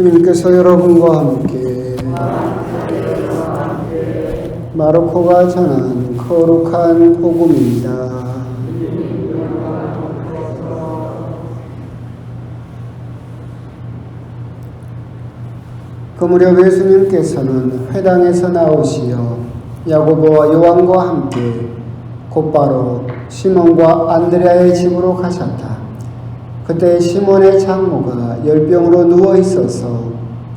주님께서 여러분과 함께 마르코가 전한 거룩한 복음입니다. 그 무렵 예수님께서는 회당에서 나오시어 야고보와 요한과 함께 곧바로 시몬과 안드레아의 집으로 가셨다. 그때 시몬의 장모가 열병으로 누워 있어서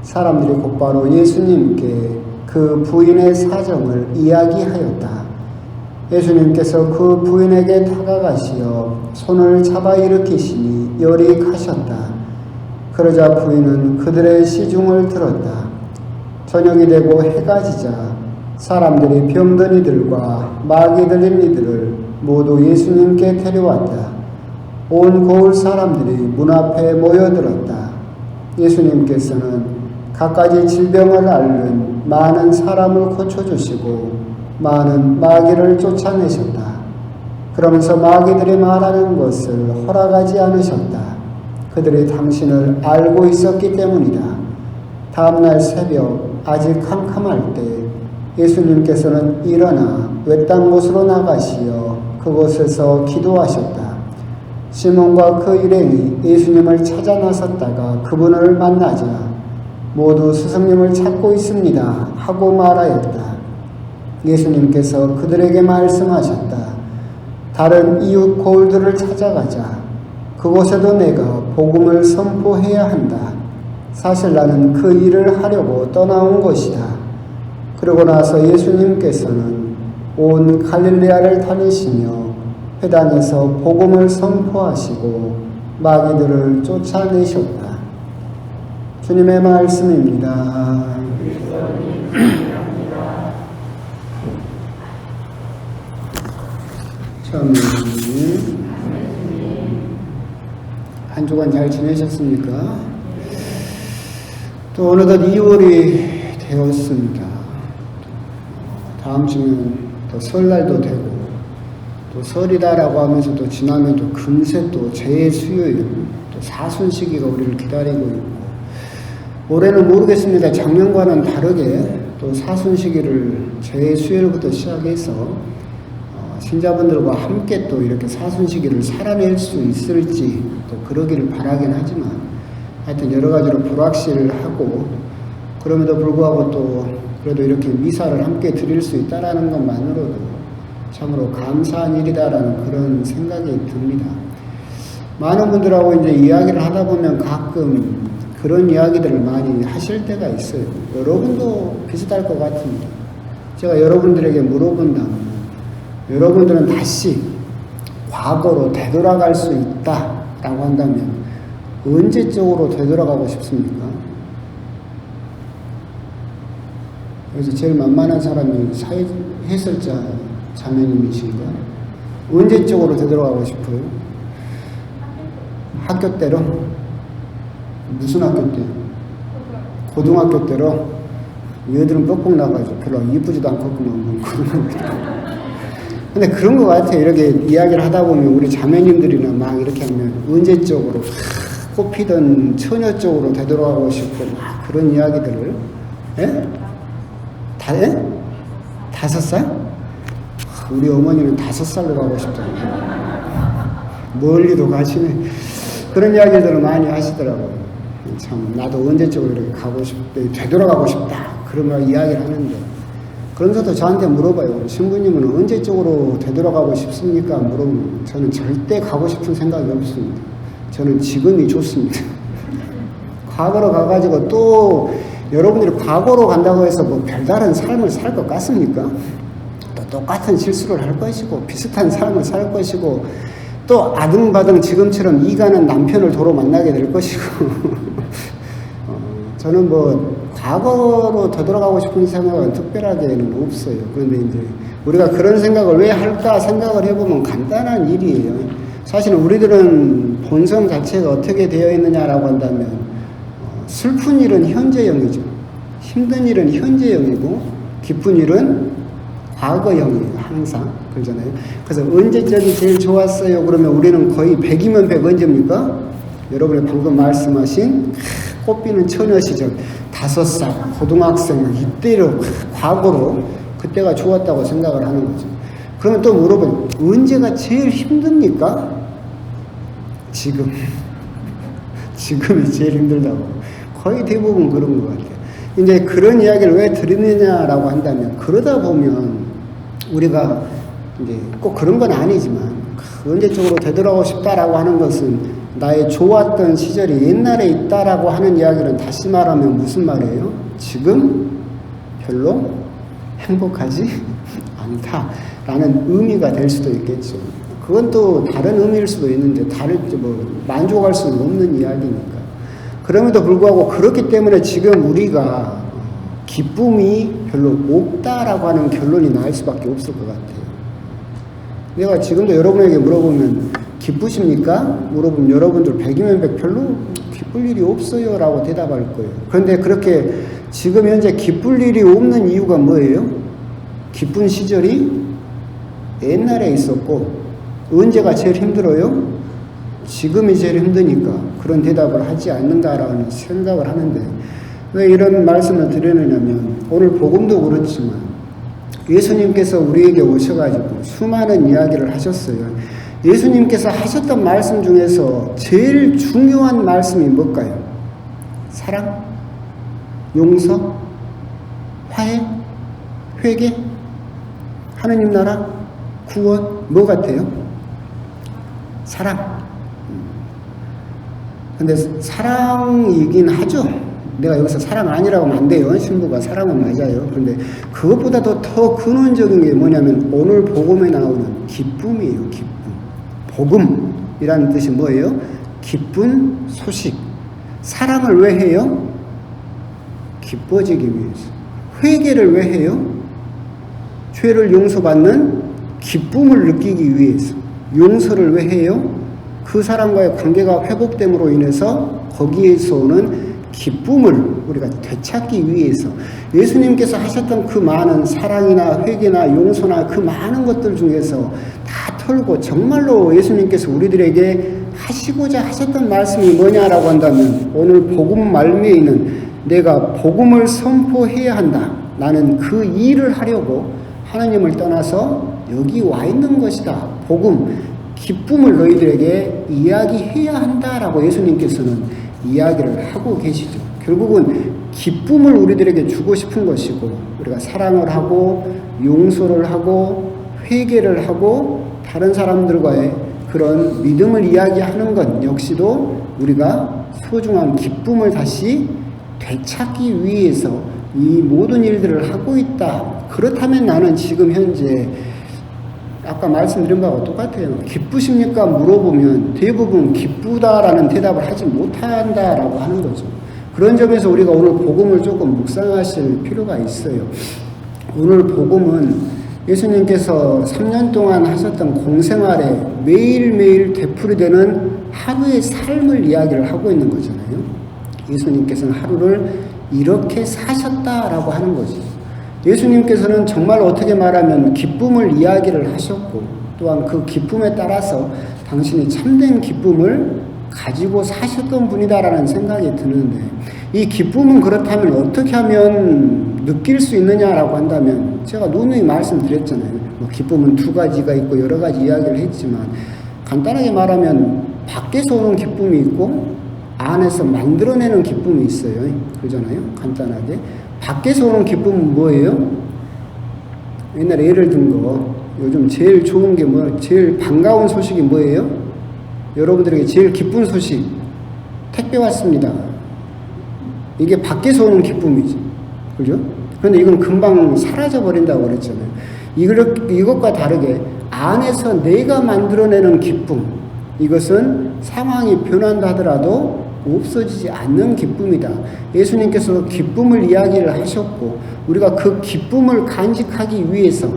사람들이 곧바로 예수님께 그 부인의 사정을 이야기하였다. 예수님께서 그 부인에게 다가가시어 손을 잡아 일으키시니 열이 가셨다. 그러자 부인은 그들의 시중을 들었다. 저녁이 되고 해가 지자 사람들이 병든 이들과 마귀 들린 이들을 모두 예수님께 데려왔다. 온 고을 사람들이 문 앞에 모여들었다. 예수님께서는 갖가지 질병을 앓는 많은 사람을 고쳐주시고 많은 마귀를 쫓아내셨다. 그러면서 마귀들이 말하는 것을 허락하지 않으셨다. 그들이 당신을 알고 있었기 때문이다. 다음날 새벽 아직 캄캄할 때 예수님께서는 일어나 외딴 곳으로 나가시어 그곳에서 기도하셨다. 시몬과 그 일행이 예수님을 찾아 나섰다가 그분을 만나자 모두 스승님을 찾고 있습니다 하고 말하였다. 예수님께서 그들에게 말씀하셨다. 다른 이웃 고을들을 찾아가자. 그곳에도 내가 복음을 선포해야 한다. 사실 나는 그 일을 하려고 떠나온 것이다. 그러고 나서 예수님께서는 온 갈릴레아를 다니시며 회당에서 복음을 선포하시고 마귀들을 쫓아내셨다. 주님의 말씀입니다. 참, 한 주간 잘 지내셨습니까? 또 어느덧 2월이 되었습니다. 다음 주면 또 설날도 되고 또 설이다라고 하면서 또 지나면 또 금세 또 제수요일 또 사순시기가 우리를 기다리고 있고 올해는 모르겠습니다. 작년과는 다르게 또 사순시기를 제수요일부터 시작해서 신자분들과 함께 또 이렇게 사순시기를 살아낼 수 있을지 또 그러기를 바라긴 하지만 하여튼 여러 가지로 불확실하고 그럼에도 불구하고 또 그래도 이렇게 미사를 함께 드릴 수 있다라는 것만으로도 참으로 감사한 일이다라는 그런 생각이 듭니다. 많은 분들하고 이제 이야기를 하다 보면 가끔 그런 이야기들을 많이 하실 때가 있어요. 여러분도 비슷할 것 같습니다. 제가 여러분들에게 물어본다면 여러분들은 다시 과거로 되돌아갈 수 있다라고 한다면 언제적으로 되돌아가고 싶습니까? 그래서 제일 만만한 사람이 해설자 자매님이신가? 언제적으로 되돌아가고 싶어요? 학교 때로? 무슨 학교 때요? 고등학교 때로? 얘들은 뻑뻑 나가지고 별로 이쁘지도 않겠구만. 근데 그런 것 같아요. 이렇게 이야기를 하다 보면 우리 자매님들이나 막 이렇게 하면 언제적으로 꽃피던 처녀 쪽으로 되돌아가고 싶고 막 그런 이야기들을 예? 다, 예? 5살? 우리 어머니는 5살로 가고 싶다고 멀리도 가시네. 그런 이야기들을 많이 하시더라고요. 참 나도 언제적으로 이렇게 가고 싶다, 되돌아가고 싶다 그런 이야기를 하는데 그러면서도 저한테 물어봐요. 신부님은 언제적으로 되돌아가고 싶습니까? 물어보면 저는 절대 가고 싶은 생각이 없습니다. 저는 지금이 좋습니다. 과거로 가가지고 또 여러분들이 과거로 간다고 해서 뭐 별다른 삶을 살 것 같습니까? 또 똑같은 실수를 할 것이고 비슷한 삶을 살 것이고 또 아등바등 지금처럼 이가는 남편을 도로 만나게 될 것이고 저는 뭐 과거로 되돌아가고 싶은 생각은 특별하게는 없어요. 그런데 이제 우리가 그런 생각을 왜 할까 생각을 해보면 간단한 일이에요. 사실은 우리들은 본성 자체가 어떻게 되어 있느냐라고 한다면 슬픈 일은 현재형이죠. 힘든 일은 현재형이고 기쁜 일은 과거형이에요. 항상 그러잖아요. 그래서 언제적이 제일 좋았어요? 그러면 우리는 거의 100이면 100 언제입니까? 여러분이 방금 말씀하신 꽃피는 처녀 시절 5살 고등학생 이때로 과거로 그때가 좋았다고 생각을 하는 거죠. 그러면 또 물어보면 언제가 제일 힘듭니까? 지금이 제일 힘들다고. 거의 대부분 그런 것 같아요. 이제 그런 이야기를 왜 드리느냐라고 한다면, 그러다 보면 우리가 이제 꼭 그런 건 아니지만 언제적으로 되돌아오고 싶다라고 하는 것은 나의 좋았던 시절이 옛날에 있다라고 하는 이야기는 다시 말하면 무슨 말이에요? 지금 별로 행복하지 않다라는 의미가 될 수도 있겠죠. 그건 또 다른 의미일 수도 있는데 만족할 수는 없는 이야기니까. 그럼에도 불구하고 그렇기 때문에 지금 우리가 기쁨이 별로 없다라고 하는 결론이 나올 수밖에 없을 것 같아요. 내가 지금도 여러분에게 물어보면 기쁘십니까? 물어보면 여러분들 100이면 100 별로 기쁠 일이 없어요 라고 대답할 거예요. 그런데 그렇게 지금 현재 기쁠 일이 없는 이유가 뭐예요? 기쁜 시절이 옛날에 있었고, 언제가 제일 힘들어요? 지금이 제일 힘드니까 그런 대답을 하지 않는다라는 생각을 하는데, 왜 이런 말씀을 드리느냐면 오늘 복음도 그렇지만 예수님께서 우리에게 오셔가지고 수많은 이야기를 하셨어요. 예수님께서 하셨던 말씀 중에서 제일 중요한 말씀이 뭘까요? 사랑? 용서? 화해? 회개? 하느님 나라? 구원? 뭐 같아요? 사랑. 근데 사랑이긴 하죠. 내가 여기서 사랑 아니라고 하면 안 돼요. 신부가 사랑은 맞아요. 그런데 그것보다도 더 근원적인 게 뭐냐면 오늘 복음에 나오는 기쁨이에요. 기쁨. 복음이라는 뜻이 뭐예요? 기쁜 소식. 사랑을 왜 해요? 기뻐지기 위해서. 회개를 왜 해요? 죄를 용서받는 기쁨을 느끼기 위해서. 용서를 왜 해요? 그 사람과의 관계가 회복됨으로 인해서 거기에서 오는 기쁨을 우리가 되찾기 위해서. 예수님께서 하셨던 그 많은 사랑이나 회개나 용서나 그 많은 것들 중에서 다 털고 정말로 예수님께서 우리들에게 하시고자 하셨던 말씀이 뭐냐라고 한다면, 오늘 복음 말미에 있는 내가 복음을 선포해야 한다. 나는 그 일을 하려고 하나님을 떠나서 여기 와 있는 것이다. 복음, 기쁨을 너희들에게 이야기해야 한다라고 예수님께서는 이야기를 하고 계시죠. 결국은 기쁨을 우리들에게 주고 싶은 것이고, 우리가 사랑을 하고 용서를 하고 회개를 하고 다른 사람들과의 그런 믿음을 이야기하는 것 역시도 우리가 소중한 기쁨을 다시 되찾기 위해서 이 모든 일들을 하고 있다. 그렇다면 나는 지금 현재 아까 말씀드린 바와 똑같아요. 기쁘십니까? 물어보면 대부분 기쁘다라는 대답을 하지 못한다라고 하는 거죠. 그런 점에서 우리가 오늘 복음을 조금 묵상하실 필요가 있어요. 오늘 복음은 예수님께서 3년 동안 하셨던 공생활에 매일매일 되풀이되는 하루의 삶을 이야기를 하고 있는 거잖아요. 예수님께서는 하루를 이렇게 사셨다라고 하는 거죠. 예수님께서는 정말 어떻게 말하면 기쁨을 이야기를 하셨고, 또한 그 기쁨에 따라서 당신이 참된 기쁨을 가지고 사셨던 분이다라는 생각이 드는데, 이 기쁨은 그렇다면 어떻게 하면 느낄 수 있느냐라고 한다면, 제가 누누이 말씀드렸잖아요. 기쁨은 두 가지가 있고 여러 가지 이야기를 했지만, 간단하게 말하면 밖에서 오는 기쁨이 있고 안에서 만들어내는 기쁨이 있어요. 그러잖아요. 간단하게. 밖에서 오는 기쁨은 뭐예요? 옛날에 예를 든 거, 요즘 제일 좋은 게 제일 반가운 소식이 뭐예요? 여러분들에게 제일 기쁜 소식, 택배 왔습니다. 이게 밖에서 오는 기쁨이지. 그죠? 그런데 이건 금방 사라져버린다고 그랬잖아요. 이것과 다르게 안에서 내가 만들어내는 기쁨, 이것은 상황이 변한다 하더라도 없어지지 않는 기쁨이다. 예수님께서 기쁨을 이야기를 하셨고, 우리가 그 기쁨을 간직하기 위해서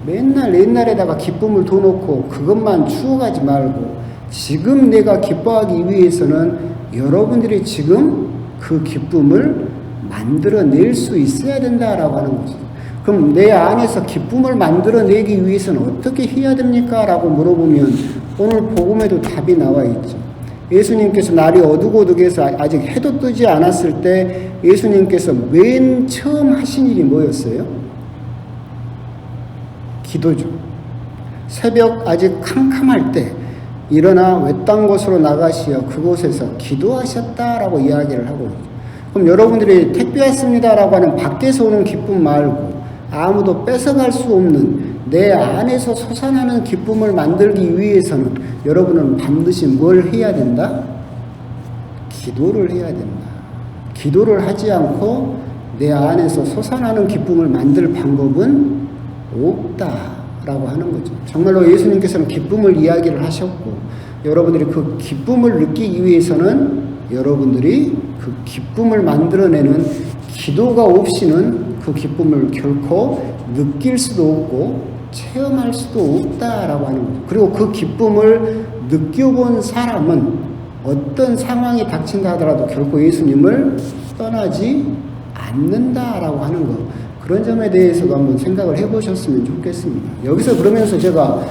맨날 옛날에다가 기쁨을 둬놓고 그것만 추억하지 말고, 지금 내가 기뻐하기 위해서는 여러분들이 지금 그 기쁨을 만들어낼 수 있어야 된다라고 하는 거죠. 그럼 내 안에서 기쁨을 만들어내기 위해서는 어떻게 해야 됩니까? 라고 물어보면 오늘 복음에도 답이 나와 있죠. 예수님께서 날이 어둑어둑해서 아직 해도 뜨지 않았을 때 예수님께서 맨 처음 하신 일이 뭐였어요? 기도죠. 새벽 아직 캄캄할 때 일어나 외딴 곳으로 나가시어 그곳에서 기도하셨다라고 이야기를 하고 있죠. 그럼 여러분들이 택배 왔습니다라고 하는 밖에서 오는 기쁨 말고 아무도 뺏어갈 수 없는 내 안에서 솟아나는 기쁨을 만들기 위해서는 여러분은 반드시 뭘 해야 된다? 기도를 해야 된다. 기도를 하지 않고 내 안에서 솟아나는 기쁨을 만들 방법은 없다라고 하는 거죠. 정말로 예수님께서는 기쁨을 이야기를 하셨고 여러분들이 그 기쁨을 느끼기 위해서는 여러분들이 그 기쁨을 만들어내는 기도가 없이는 그 기쁨을 결코 느낄 수도 없고 체험할 수도 없다라고 하는 거죠. 그리고 그 기쁨을 느껴본 사람은 어떤 상황이 닥친다 하더라도 결코 예수님을 떠나지 않는다라고 하는 것. 그런 점에 대해서도 한번 생각을 해보셨으면 좋겠습니다. 여기서 그러면서 제가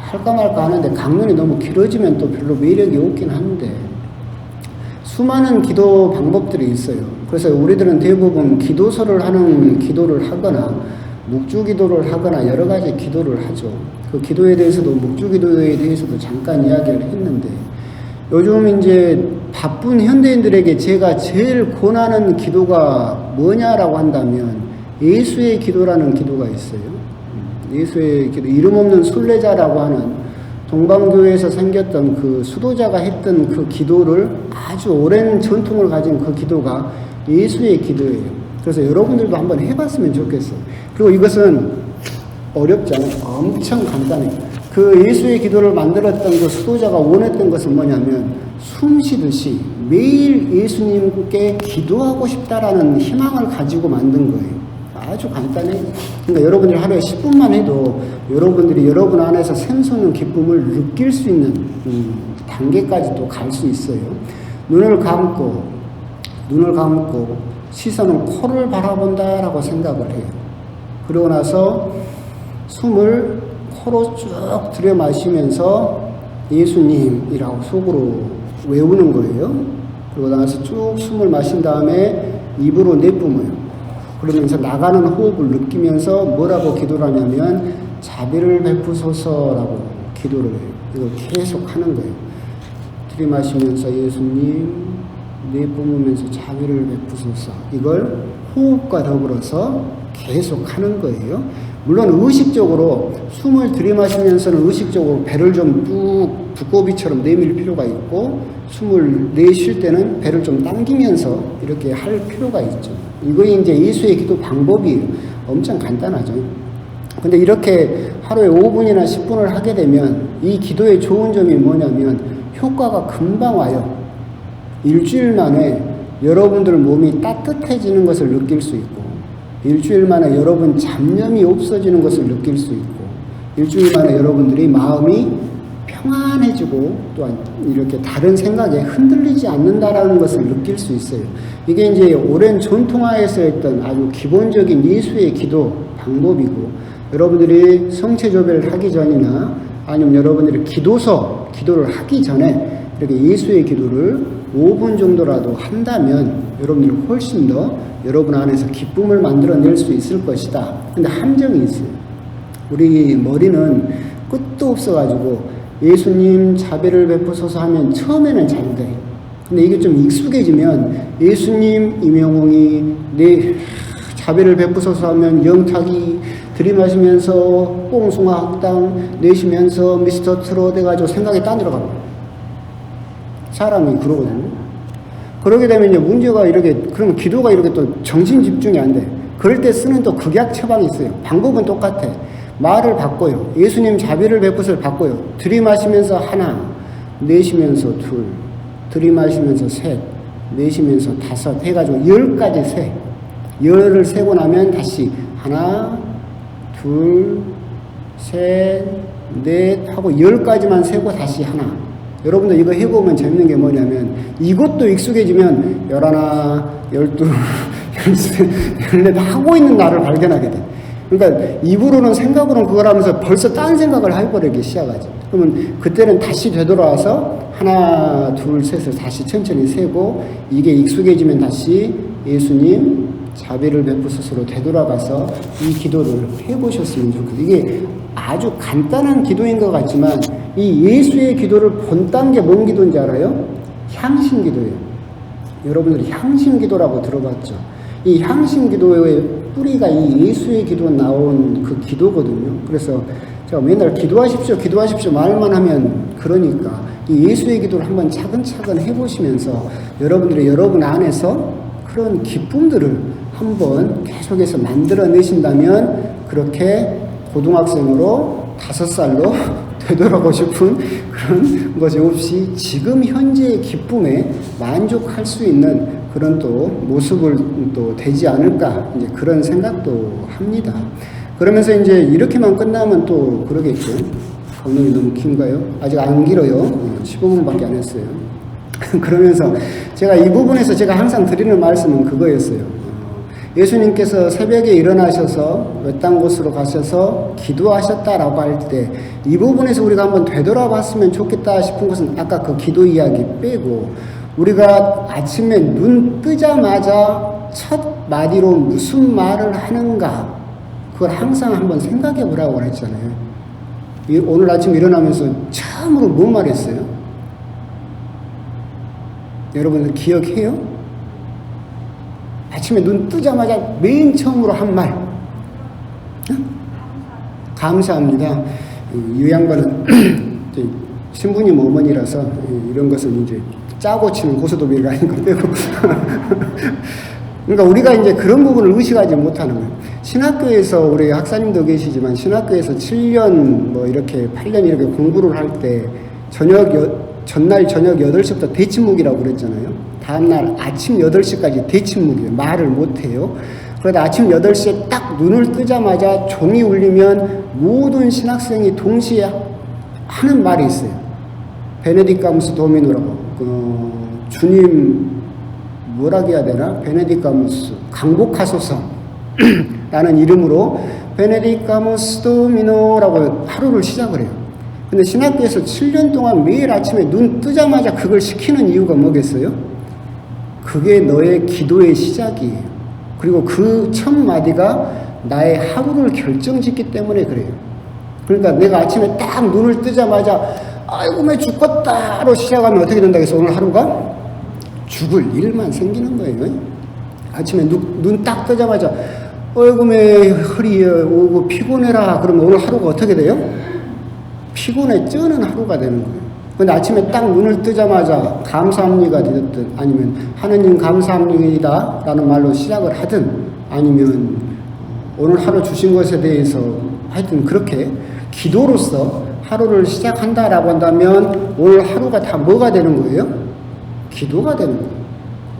할까 말까 하는데 강론이 너무 길어지면 또 별로 매력이 없긴 한데 수많은 기도 방법들이 있어요. 그래서 우리들은 대부분 기도를 하거나 묵주기도를 하거나 여러 가지 기도를 하죠. 그 기도에 대해서도 묵주기도에 대해서도 잠깐 이야기를 했는데 요즘 이제 바쁜 현대인들에게 제가 제일 권하는 기도가 뭐냐라고 한다면 예수의 기도라는 기도가 있어요. 예수의 기도, 이름 없는 순례자라고 하는 동방교회에서 생겼던 그 수도자가 했던 그 기도를 아주 오랜 전통을 가진 그 기도가 예수의 기도예요. 그래서 여러분들도 한번 해봤으면 좋겠어요. 그리고 이것은 어렵지 않아요. 엄청 간단해요. 그 예수의 기도를 만들었던 그 수도자가 원했던 것은 뭐냐면 숨 쉬듯이 매일 예수님께 기도하고 싶다라는 희망을 가지고 만든 거예요. 아주 간단해요. 그러니까 여러분들이 하루에 10분만 해도 여러분들이 여러분 안에서 샘솟는 기쁨을 느낄 수 있는 단계까지도 갈 수 있어요. 눈을 감고 시선은 코를 바라본다라고 생각을 해요. 그러고 나서 숨을 코로 쭉 들여 마시면서 예수님이라고 속으로 외우는 거예요. 그러고 나서 쭉 숨을 마신 다음에 입으로 내뿜어요. 그러면서 나가는 호흡을 느끼면서 뭐라고 기도를 하냐면 자비를 베푸소서라고 기도를 해요. 이걸 계속 하는 거예요. 들이마시면서 예수님, 내뿜으면서 자비를 베푸소서. 이걸 호흡과 더불어서 계속 하는 거예요. 물론 의식적으로 숨을 들이마시면서는 의식적으로 배를 좀 뚝 두꺼비처럼 내밀 필요가 있고 숨을 내쉴 때는 배를 좀 당기면서 이렇게 할 필요가 있죠. 이거 이제 예수의 기도 방법이에요. 엄청 간단하죠. 근데 이렇게 하루에 5분이나 10분을 하게 되면 이 기도의 좋은 점이 뭐냐면 효과가 금방 와요. 일주일 만에 여러분들 몸이 따뜻해지는 것을 느낄 수 있고 일주일 만에 여러분 잡념이 없어지는 것을 느낄 수 있고 일주일 만에 여러분들이 마음이 평안해지고 또한 이렇게 다른 생각에 흔들리지 않는다라는 것을 느낄 수 있어요. 이게 이제 오랜 전통화에서 했던 아주 기본적인 예수의 기도 방법이고 여러분들이 성체조배를 하기 전이나 아니면 여러분들이 기도를 하기 전에 이렇게 예수의 기도를 5분 정도라도 한다면 여러분들이 훨씬 더 여러분 안에서 기쁨을 만들어낼 수 있을 것이다. 근데 함정이 있어요. 우리 머리는 끝도 없어가지고 예수님 자비를 베푸소서 하면 처음에는 잘 돼요. 근데 이게 좀 익숙해지면 예수님 임영웅이 내 자비를 베푸소서 하면 영탁이 들이마시면서 뽕숭아 학당 내쉬면서 미스터 트롯 해가지고 생각이 딴 데로 갑니다. 사람이 그러거든요. 그러게 되면 이제 문제가 이렇게, 그러면 기도가 이렇게 또 정신 집중이 안 돼. 그럴 때 쓰는 또 극약 처방이 있어요. 방법은 똑같아. 말을 바꿔요. 예수님 자비를 베푸소를 바꿔요. 들이마시면서 하나, 내쉬면서 둘, 들이마시면서 셋, 내쉬면서 다섯 해가지고 10까지 세. 10을 세고 나면 다시 하나, 둘, 셋, 넷 하고 10까지만 세고 다시 하나. 여러분들 이거 해보면 재밌는 게 뭐냐면 이것도 익숙해지면 11, 12, 13, 14 하고 있는 나를 발견하게 돼. 그러니까 입으로는 생각으로는 그걸 하면서 벌써 딴 생각을 해버리기 시작하죠. 그러면 그때는 다시 되돌아와서 하나, 둘, 셋을 다시 천천히 세고 이게 익숙해지면 다시 예수님 자비를 베푸소서로 되돌아가서 이 기도를 해보셨으면 좋겠어요. 이게 아주 간단한 기도인 것 같지만 이 예수의 기도를 본딴 게 뭔 기도인지 알아요? 향신 기도예요. 여러분들이 향신 기도라고 들어봤죠? 이 향신 기도의 뿌리가 이 예수의 기도 나온 그 기도거든요. 그래서 제가 맨날 기도하십시오, 기도하십시오 말만 하면 그러니까 이 예수의 기도를 한번 차근차근 해보시면서 여러분들이 여러분 안에서 그런 기쁨들을 한번 계속해서 만들어내신다면 그렇게 고등학생으로 5살로 되돌아가고 싶은 그런 것이 없이 지금 현재의 기쁨에 만족할 수 있는 그런 또 모습을 또 되지 않을까 이제 그런 생각도 합니다. 그러면서 이제 이렇게만 끝나면 또 그러겠죠. 강론이 너무 긴가요? 아직 안 길어요. 15분밖에 안 했어요. 그러면서 제가 이 부분에서 제가 항상 드리는 말씀은 그거였어요. 예수님께서 새벽에 일어나셔서 외딴 곳으로 가셔서 기도하셨다라고 할 때 이 부분에서 우리가 한번 되돌아봤으면 좋겠다 싶은 것은 아까 그 기도 이야기 빼고 우리가 아침에 눈 뜨자마자 첫 마디로 무슨 말을 하는가 그걸 항상 한번 생각해 보라고 그랬잖아요. 오늘 아침 일어나면서 처음으로 뭔 말했어요? 여러분들 기억해요? 아침에 눈 뜨자마자 맨 처음으로 한 말. 감사합니다. 이 양반은 신부님 어머니라서 이런 것은 이제 짜고 치는 고스톱이가 아닌 거 빼고. 그러니까 우리가 이제 그런 부분을 의식하지 못하는 거예요. 신학교에서 우리 학사님도 계시지만 신학교에서 7년 뭐 이렇게 8년 이렇게 공부를 할 때 전날 저녁 8시부터 대침묵이라고 그랬잖아요. 다음날 아침 8시까지 대침묵이에요. 말을 못해요. 그러다 아침 8시에 딱 눈을 뜨자마자 종이 울리면 모든 신학생이 동시에 하는 말이 있어요. 베네딕가무스 도미노라고. 주님 뭐라고 해야 되나? 베네딕가무스 강복하소서 라는 이름으로 베네딕가무스 도미노라고 하루를 시작을 해요. 근데 신학교에서 7년 동안 매일 아침에 눈 뜨자마자 그걸 시키는 이유가 뭐겠어요? 그게 너의 기도의 시작이에요. 그리고 그 첫 마디가 나의 하루를 결정짓기 때문에 그래요. 그러니까 내가 아침에 딱 눈을 뜨자마자 아이고 매 죽겠다로 시작하면 어떻게 된다고 해서 오늘 하루가 죽을 일만 생기는 거예요. 아침에 눈 딱 뜨자마자 아이고 매 허리에 오고 피곤해라 그러면 오늘 하루가 어떻게 돼요? 피곤해 쩌는 하루가 되는 거예요. 근데 아침에 딱 눈을 뜨자마자 감사합니다 되든 아니면 하느님 감사합니다 라는 말로 시작을 하든 아니면 오늘 하루 주신 것에 대해서 하여튼 그렇게 기도로서 하루를 시작한다라고 한다면 오늘 하루가 다 뭐가 되는 거예요? 기도가 되는 거예요.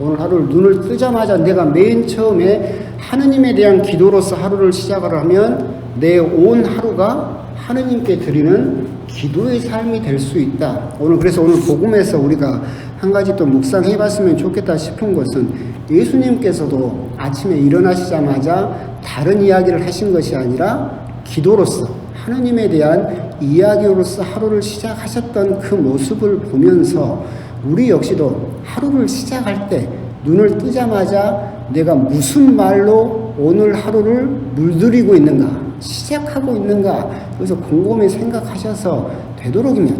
오늘 하루를 눈을 뜨자마자 내가 맨 처음에 하느님에 대한 기도로서 하루를 시작을 하면 내 온 하루가 하느님께 드리는 기도의 삶이 될 수 있다. 그래서 오늘 복음에서 우리가 한 가지 또 묵상해 봤으면 좋겠다 싶은 것은 예수님께서도 아침에 일어나시자마자 다른 이야기를 하신 것이 아니라 기도로서 하느님에 대한 이야기로서 하루를 시작하셨던 그 모습을 보면서 우리 역시도 하루를 시작할 때 눈을 뜨자마자 내가 무슨 말로 오늘 하루를 물들이고 있는가 시작하고 있는가 그래서 곰곰이 생각하셔서 되도록이면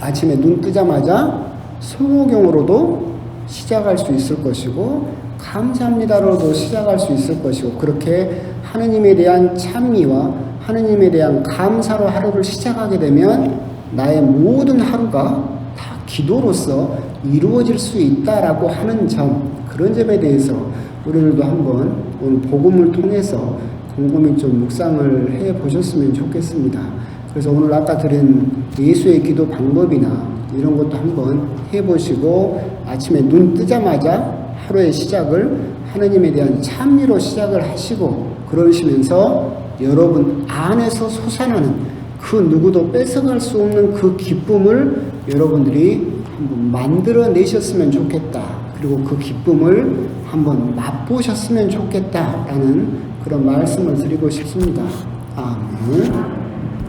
아침에 눈 뜨자마자 성호경으로도 시작할 수 있을 것이고 감사합니다로도 시작할 수 있을 것이고 그렇게 하느님에 대한 찬미와 하느님에 대한 감사로 하루를 시작하게 되면 나의 모든 하루가 다 기도로서 이루어질 수 있다라고 하는 점 그런 점에 대해서 우리들도 한번 오늘 복음을 통해서 곰곰이 좀 묵상을 해 보셨으면 좋겠습니다. 그래서 오늘 아까 드린 예수의 기도 방법이나 이런 것도 한번 해보시고 아침에 눈 뜨자마자 하루의 시작을 하느님에 대한 찬미로 시작을 하시고 그러시면서 여러분 안에서 솟아나는 그 누구도 뺏어갈 수 없는 그 기쁨을 여러분들이 한번 만들어내셨으면 좋겠다. 그리고 그 기쁨을 한번 맛보셨으면 좋겠다라는 그런 말씀을 드리고 싶습니다. 아멘.